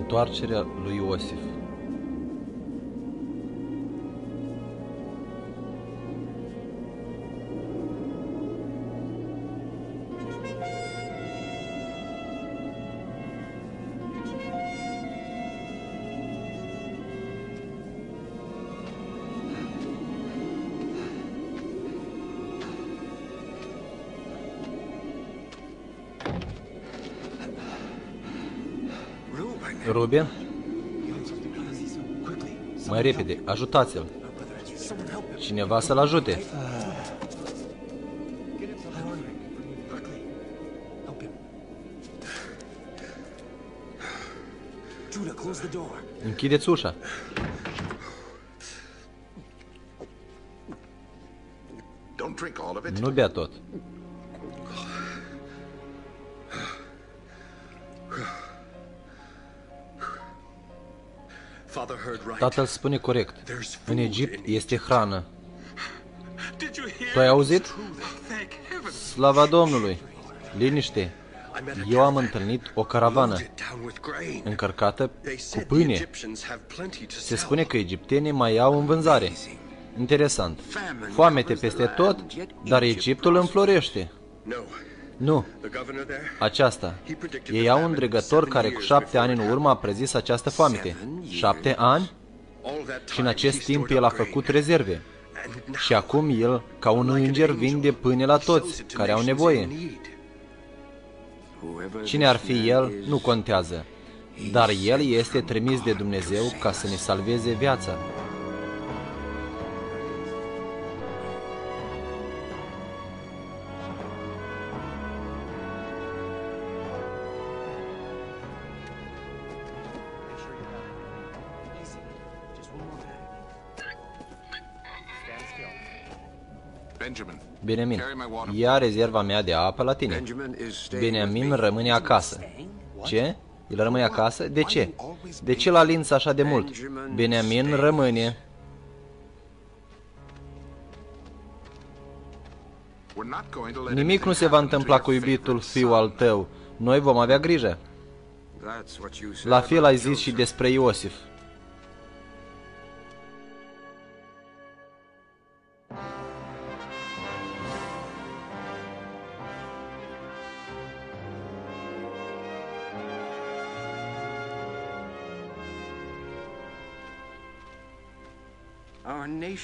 Întoarcerea lui Iosif. Ruben? Mai repede, ajutați-l! Cineva să-l ajute! Închideți ușa! Nu bea tot! Tatăl spune corect. În Egipt este hrană. Tu ai auzit? Slava Domnului! Liniște! Eu am întâlnit o caravană încărcată cu pâine. Se spune că egiptenii mai au în vânzare. Interesant. Foamete peste tot, dar Egiptul înflorește. Nu. Aceasta. Ei au un dregător care cu 7 ani în urmă a prezis această foamete. 7 ani? Și în acest timp el a făcut rezerve. Și acum el, ca un înger, vinde pâine la toți care au nevoie. Cine ar fi el, nu contează. Dar el este trimis de Dumnezeu ca să ne salveze viața. Beniamin, ia rezerva mea de apă la tine. Beniamin rămâne acasă. Ce? El rămâne acasă? De ce? De ce l-a lins așa de mult? Beniamin rămâne. Nimic nu se va întâmpla cu iubitul fiu al tău. Noi vom avea grijă. La fel ai zis și despre Iosif.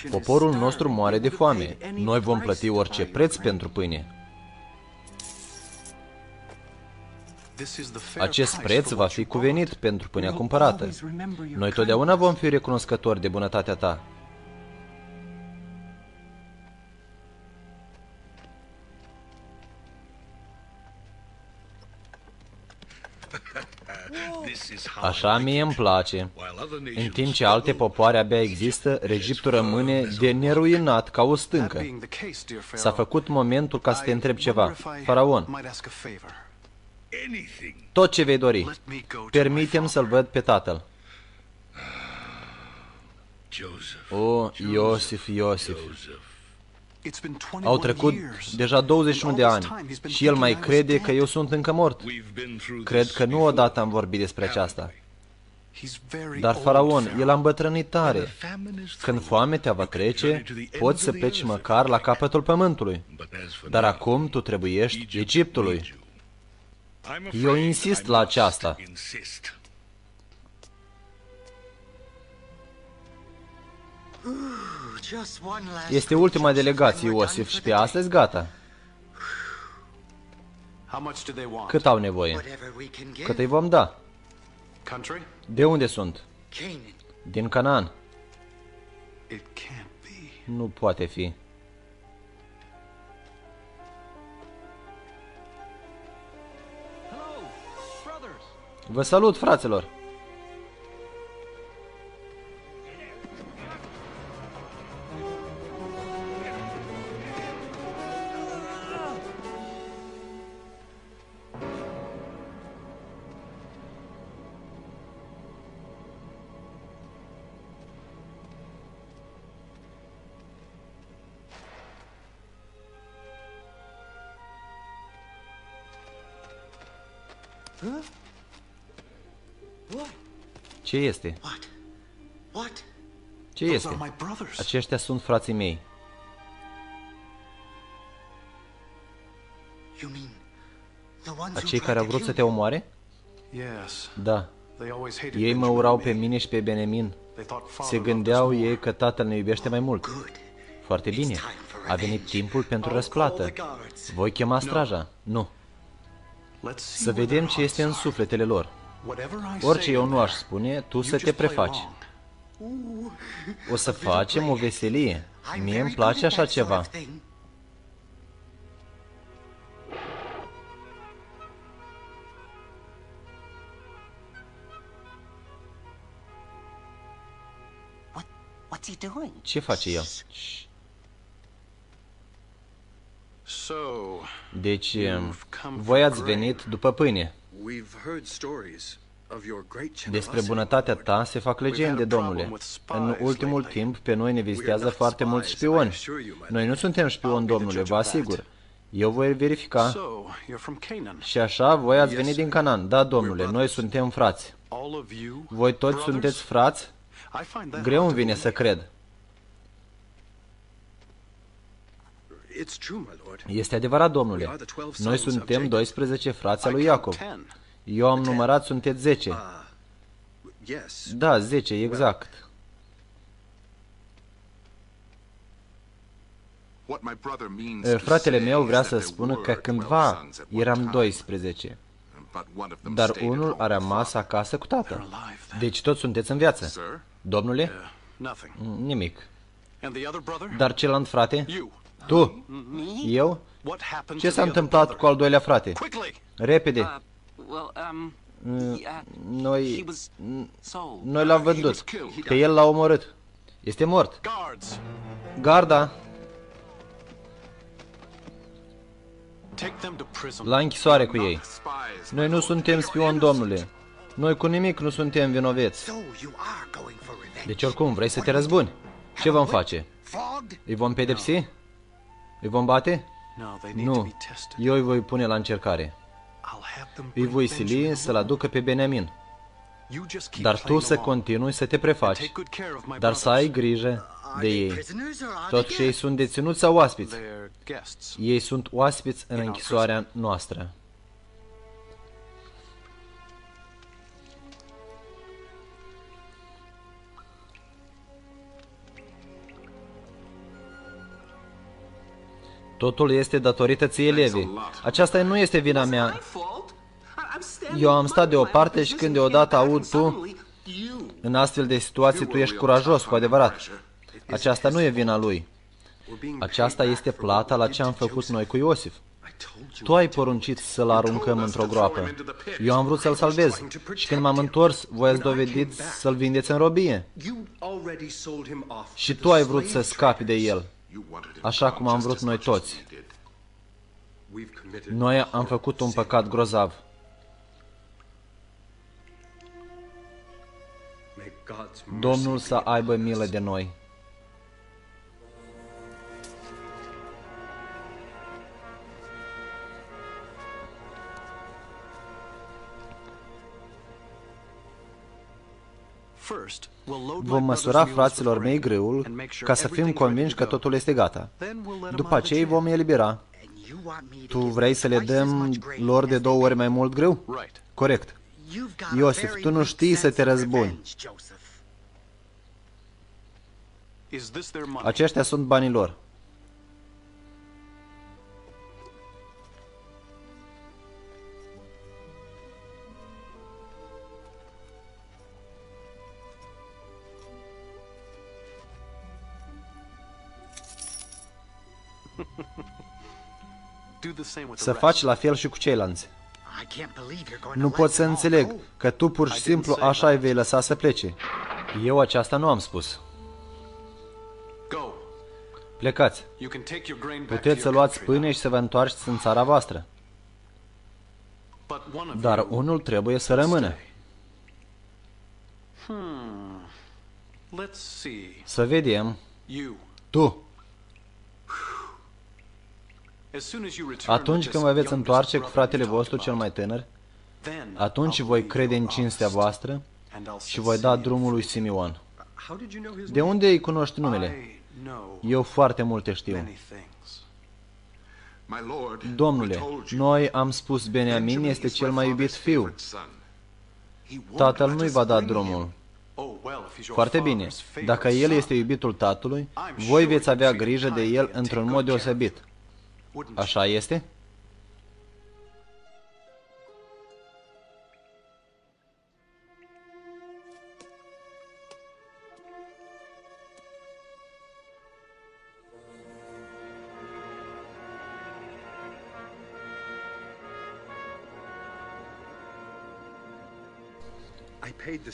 Poporul nostru moare de foame. Noi vom plăti orice preț pentru pâine. Acest preț va fi cuvenit pentru pâinea cumpărată. Noi totdeauna vom fi recunoscători de bunătatea ta. Așa mie îmi place. În timp ce alte popoare abia există, Egiptul rămâne de neruinat ca o stâncă. S-a făcut momentul ca să te întreb ceva. Faraon, tot ce vei dori, permite-mi să-l văd pe tatăl. O, Iosif, Iosif. Au trecut deja 21 de ani și el mai crede că eu sunt încă mort. Cred că nu odată am vorbit despre aceasta. Dar, Faraon, el a îmbătrânit tare. Când foametea va trece, poți să pleci măcar la capătul pământului. Dar acum tu trebuiești Egiptului. Eu insist la aceasta. Este ultima delegație, Iosif, și pe astăzi gata. Cât au nevoie? Cât îi vom da? De unde sunt? Din Canaan. Nu poate fi. Vă salut, fraților! Ce este? Ce este? Aceștia sunt frații mei. Acei care au vrut să te omoare? Da. Ei mă urau pe mine și pe Benemin. Se gândeau ei că tatăl ne iubește mai mult. Foarte bine. A venit timpul pentru răsplată. Voi chema straja? Nu. Să vedem ce este în sufletele lor. Orice eu nu aș spune, tu să te prefaci. O să facem o veselie. Mie îmi place așa ceva. Ce face el? Deci, voi ați venit după pâine. Despre bunătatea ta se fac legende, domnule. În ultimul timp, pe noi ne vizitează foarte mulți șpioni. Noi nu suntem șpioni, domnule, vă asigur. Eu voi verifica. Și așa, voi ați venit din Canaan. Da, domnule, noi suntem frați. Voi toți sunteți frați? Greu îmi vine să cred. Este adevărat, domnule. Noi suntem 12 frați al lui Iacov. Eu am numărat, sunteți 10. Da, 10, exact. Fratele meu vrea să spună că cândva eram 12, dar unul a rămas acasă cu tatăl. Deci toți sunteți în viață. Domnule? Nimic. Dar celălalt frate? Tu? Eu? Ce s-a întâmplat cu al doilea frate? Repede. Noi l-am vândut. Pe el l-a omorât. Este mort. Garda! La închisoare cu ei. Noi nu suntem spioni, domnule. Noi cu nimic nu suntem vinoveți. Deci oricum, vrei să te răzbuni? Ce vom face? Îi vom pedepsi? Îi vom bate? Nu. Eu îi voi pune la încercare. Îi voi sili să-l aducă pe Benemin. Dar tu să continui să te prefaci, dar să ai grijă de ei. Toți ei sunt deținuți sau oaspeți? Ei sunt oaspeți în închisoarea noastră. Totul este datorită ție, Levi. Aceasta nu este vina mea. Eu am stat deoparte și când deodată aud tu, în astfel de situații, tu ești curajos, cu adevărat. Aceasta nu e vina lui. Aceasta este plata la ce am făcut noi cu Iosif. Tu ai poruncit să-l aruncăm într-o groapă. Eu am vrut să-l salvez. Și când m-am întors, voi ați dovedit să-l vindeți în robie. Și tu ai vrut să scapi de el, așa cum am vrut noi toți. Noi am făcut un păcat grozav. Domnul să aibă milă de noi. Vom măsura fraților mei grâul ca să fim convinși că totul este gata. După aceea îi vom elibera. Tu vrei să le dăm lor de 2 ori mai mult grâu? Corect. Iosif, tu nu știi să te răzbuni. Aceștia sunt banii lor. Să faci la fel și cu ceilalți. Nu pot să înțeleg că tu pur și simplu așa îi vei lăsa să plece. Eu aceasta nu am spus. Plecați. Puteți să luați pâine și să vă întoarceți în țara voastră. Dar unul trebuie să rămână. Să vedem. Tu. Atunci când vă veți întoarce cu fratele vostru cel mai tânăr, atunci voi crede în cinstea voastră și voi da drumul lui Simeon. De unde îi cunoști numele? Eu foarte multe știu. Domnule, noi am spus Beniamin este cel mai iubit fiu. Tatăl nu-i va da drumul. Foarte bine. Dacă el este iubitul tatălui, voi veți avea grijă de el într-un mod deosebit. Așa este?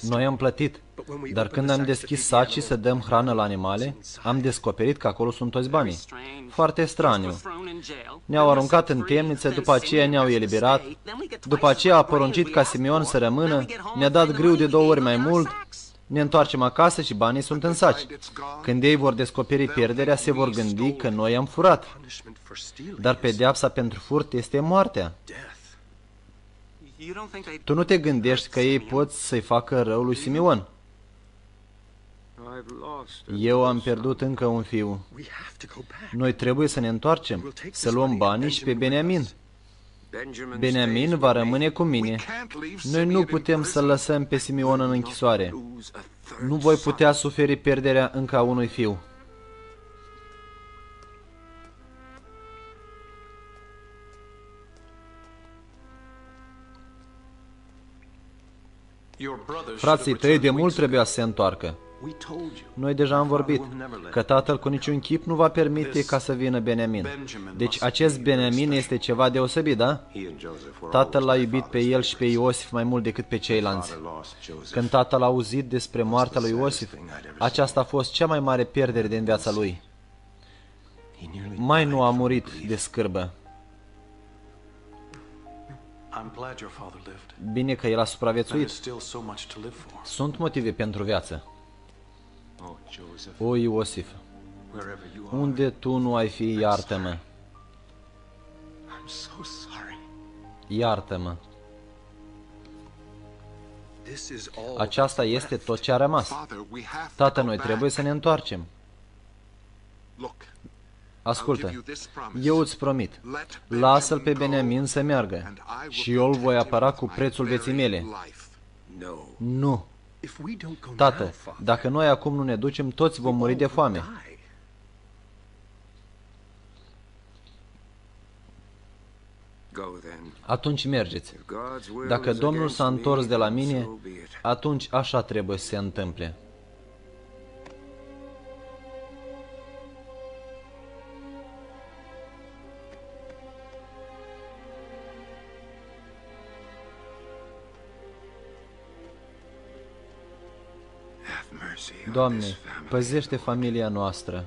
Noi am plătit, dar când am deschis sacii să dăm hrană la animale, am descoperit că acolo sunt toți banii. Foarte straniu. Ne-au aruncat în temniță, după aceea ne-au eliberat, după aceea a poruncit ca Simeon să rămână, ne-a dat grâu de 2 ori mai mult, ne întoarcem acasă și banii sunt în saci. Când ei vor descoperi pierderea, se vor gândi că noi am furat. Dar pedeapsa pentru furt este moartea. Tu nu te gândești că ei pot să-i facă rău lui Simeon? Eu am pierdut încă un fiu. Noi trebuie să ne întoarcem, să luăm banii și pe Beniamin. Beniamin va rămâne cu mine. Noi nu putem să-l lăsăm pe Simeon în închisoare. Nu voi putea suferi pierderea încă a unui fiu. Frații tăi de mult trebuia să se întoarcă. Noi deja am vorbit că tatăl cu niciun chip nu va permite ca să vină Beniamin. Deci acest Beniamin este ceva deosebit, da? Tatăl l-a iubit pe el și pe Iosif mai mult decât pe ceilalți. Când tatăl a auzit despre moartea lui Iosif, aceasta a fost cea mai mare pierdere din viața lui. Mai nu a murit de scârbă. Bine că el a supraviețuit. Sunt motive pentru viață. O, Iosif, unde tu nu ai fi, iartă-mă. Iartă-mă. Aceasta este tot ce a rămas. Tată, noi trebuie să ne întoarcem. Ascultă, eu îți promit, lasă-l pe Beniamin să meargă și eu îl voi apăra cu prețul vieții mele. Nu. Tată, dacă noi acum nu ne ducem, toți vom muri de foame. Atunci mergeți. Dacă Domnul s-a întors de la mine, atunci așa trebuie să se întâmple. Doamne, păzește familia noastră.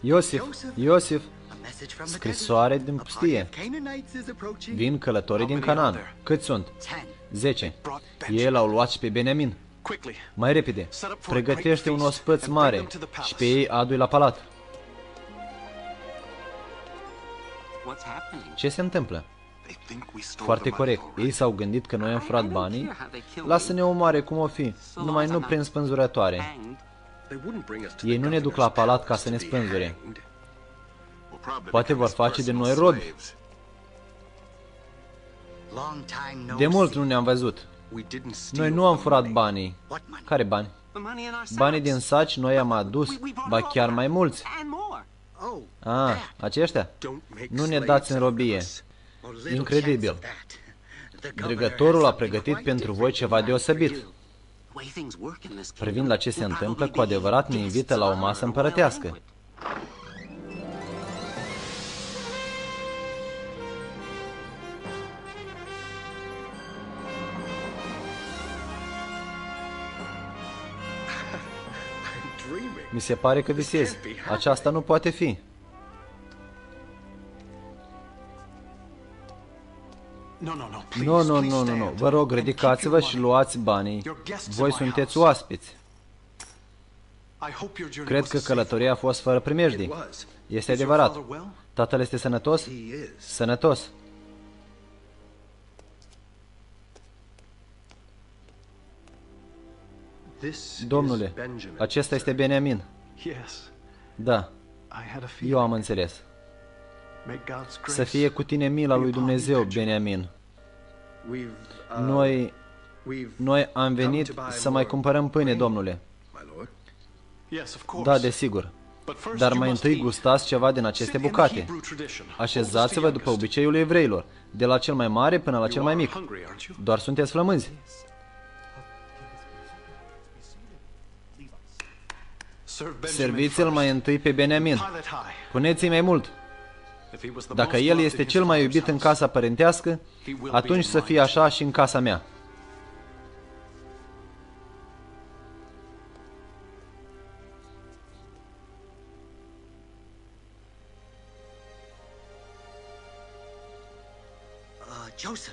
Iosif, Iosif, scrisoare din pustie. Vin călătorii din Canaan. Câți sunt? 10. Ei l-au luat și pe Beniamin. Mai repede, pregătește un ospăț mare și pe ei adu-i la palat. Ce se întâmplă? Foarte corect. Ei s-au gândit că noi am furat banii. Lasă-ne omoare cum o fi, numai nu prin spânzurătoare. Ei nu ne duc la palat ca să ne spânzure. Poate vor face de noi robi. De mult nu ne-am văzut. Noi nu am furat banii. Care bani? Banii din saci noi am adus, ba chiar mai mulți. Aceștia? Nu ne dați în robie. Incredibil. Dregătorul a pregătit pentru voi ceva deosebit. Privind la ce se întâmplă, cu adevărat ne invită la o masă împărătească. Mi se pare că visez. Aceasta nu poate fi. Nu. Vă rog, ridicați-vă și luați banii. Voi sunteți oaspeți. Cred că călătoria a fost fără primejdii. Este adevărat. Tatăl este sănătos? Sănătos. Domnule, acesta este Beniamin. Da, eu am înțeles. Să fie cu tine mila lui Dumnezeu, Beniamin. Noi am venit să mai cumpărăm pâine, Domnule. Da, desigur. Dar mai întâi gustați ceva din aceste bucate. Așezați-vă după obiceiul evreilor, de la cel mai mare până la cel mai mic. Doar sunteți flămânzi. Serviți-l mai întâi pe Beniamin. Puneți-i mai mult. Dacă el este cel mai iubit în casa părintească, atunci să fie așa și în casa mea.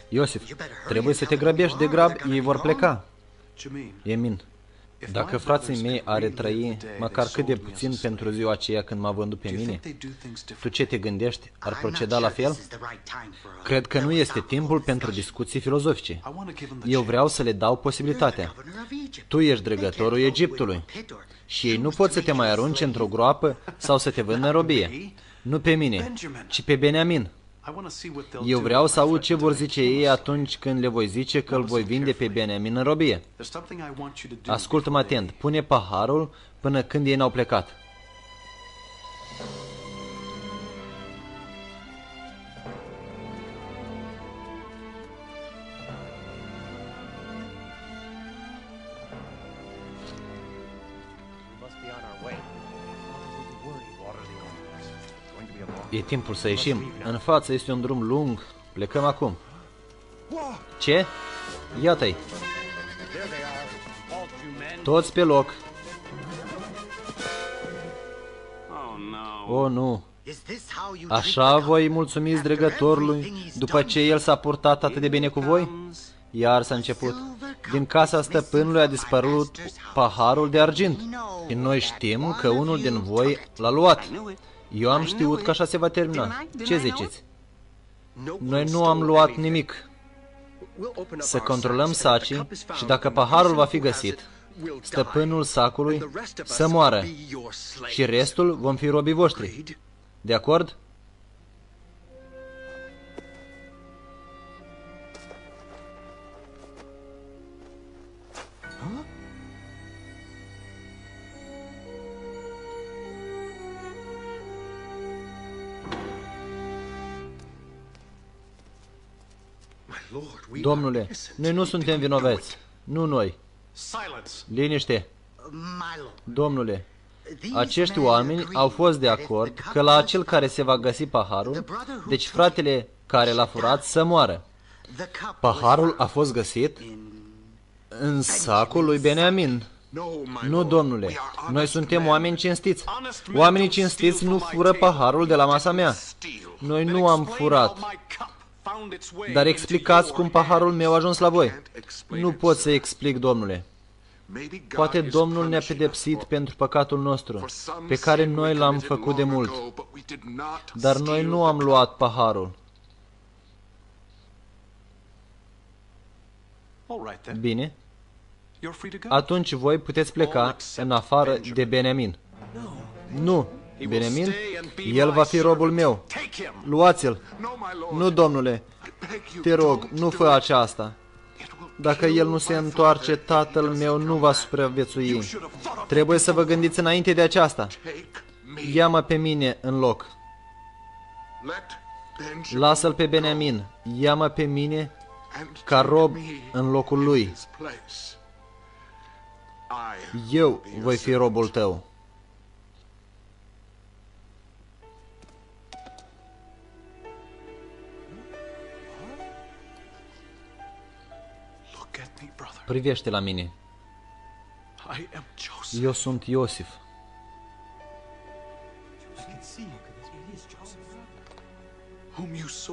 Iosif, trebuie să te grăbești de grab, ei vor pleca. Emin, dacă frații mei ar trăi măcar cât de puțin pentru ziua aceea când m-a vândut pe mine, tu ce te gândești? Ar proceda la fel? Cred că nu este timpul pentru discuții filozofice. Eu vreau să le dau posibilitatea. Tu ești dregătorul Egiptului și ei nu pot să te mai arunce într-o groapă sau să te vândă în robie. Nu pe mine, ci pe Beniamin. Eu vreau să aud ce vor zice ei atunci când le voi zice că îl voi vinde pe Beniamin în robie. Ascultă-mă atent, pune paharul până când ei n-au plecat. E timpul să ieșim. În față este un drum lung. Plecăm acum. Ce? Iată-i. Toți pe loc. Oh, nu. Așa voi mulțumiți dregătorului după ce el s-a purtat atât de bine cu voi? Iar s-a început. Din casa stăpânului a dispărut paharul de argint. Și noi știm că unul din voi l-a luat. Eu am știut că așa se va termina. Ce ziceți? Noi nu am luat nimic. Să controlăm sacii și dacă paharul va fi găsit, stăpânul sacului să moară și restul vom fi robii voștri. De acord? Domnule, noi nu suntem vinovați. Nu noi. Liniște. Domnule, acești oameni au fost de acord că la acel care se va găsi paharul, deci fratele care l-a furat, să moară. Paharul a fost găsit în sacul lui Beniamin. Nu, domnule, noi suntem oameni cinstiți. Oamenii cinstiți nu fură paharul de la masa mea. Noi nu am furat. Dar explicați cum paharul meu a ajuns la voi. Nu pot să explic, domnule. Poate Domnul ne-a pedepsit pentru păcatul nostru, pe care noi l-am făcut de mult. Dar noi nu am luat paharul. Bine. Atunci voi puteți pleca în afară de Beniamin. Nu. Beniamin, el va fi robul meu. Luați-l. Nu, domnule, te rog, nu fă aceasta. Dacă el nu se întoarce, tatăl meu nu va supraviețui. Trebuie să vă gândiți înainte de aceasta. Ia-mă pe mine în loc. Lasă-l pe Beniamin. Ia-mă pe mine ca rob în locul lui. Eu voi fi robul tău. Privește la mine. Eu sunt Iosif.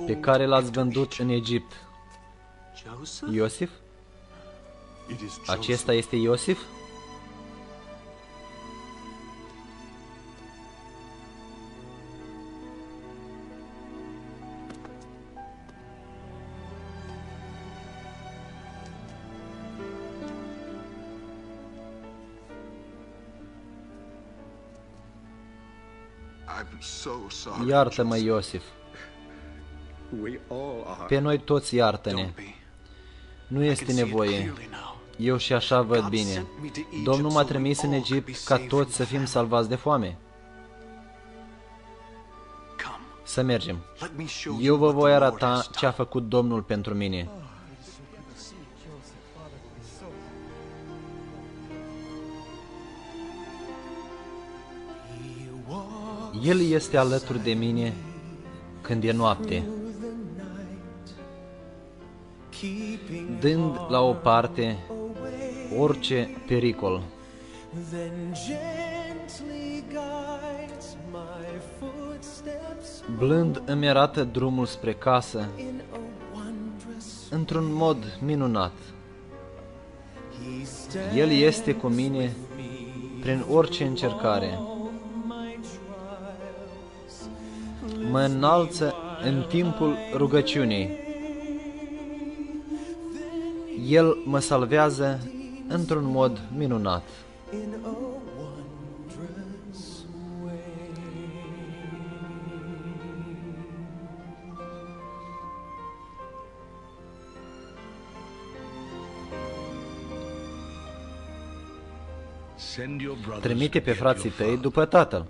Pe care l-ați vândut în Egipt. Iosif? Acesta este Iosif? Iartă-mă, Iosif. Pe noi toți iartă-ne. Nu este nevoie. Eu și așa văd bine. Domnul m-a trimis în Egipt ca toți să fim salvați de foame. Să mergem. Eu vă voi arăta ce a făcut Domnul pentru mine. El este alături de mine când e noapte, dând la o parte orice pericol. Blând îmi arată drumul spre casă, într-un mod minunat. El este cu mine prin orice încercare. Mă înalță în timpul rugăciunii. El mă salvează într-un mod minunat. Trimite pe frații tăi după tatăl.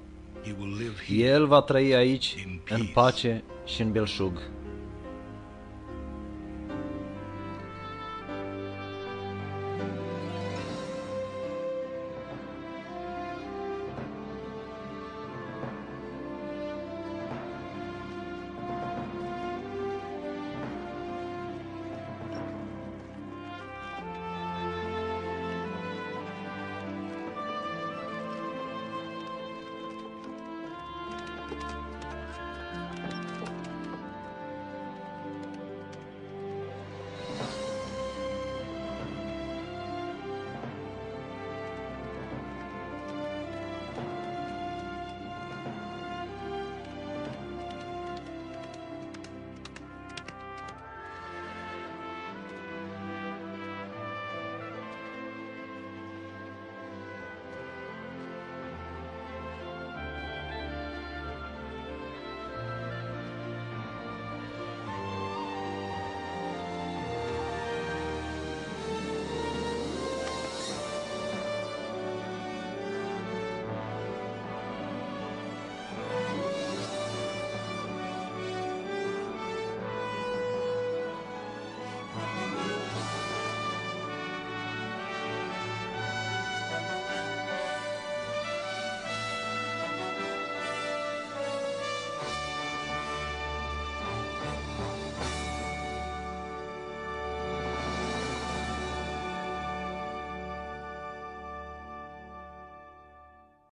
El va trăi aici în pace și în belșug.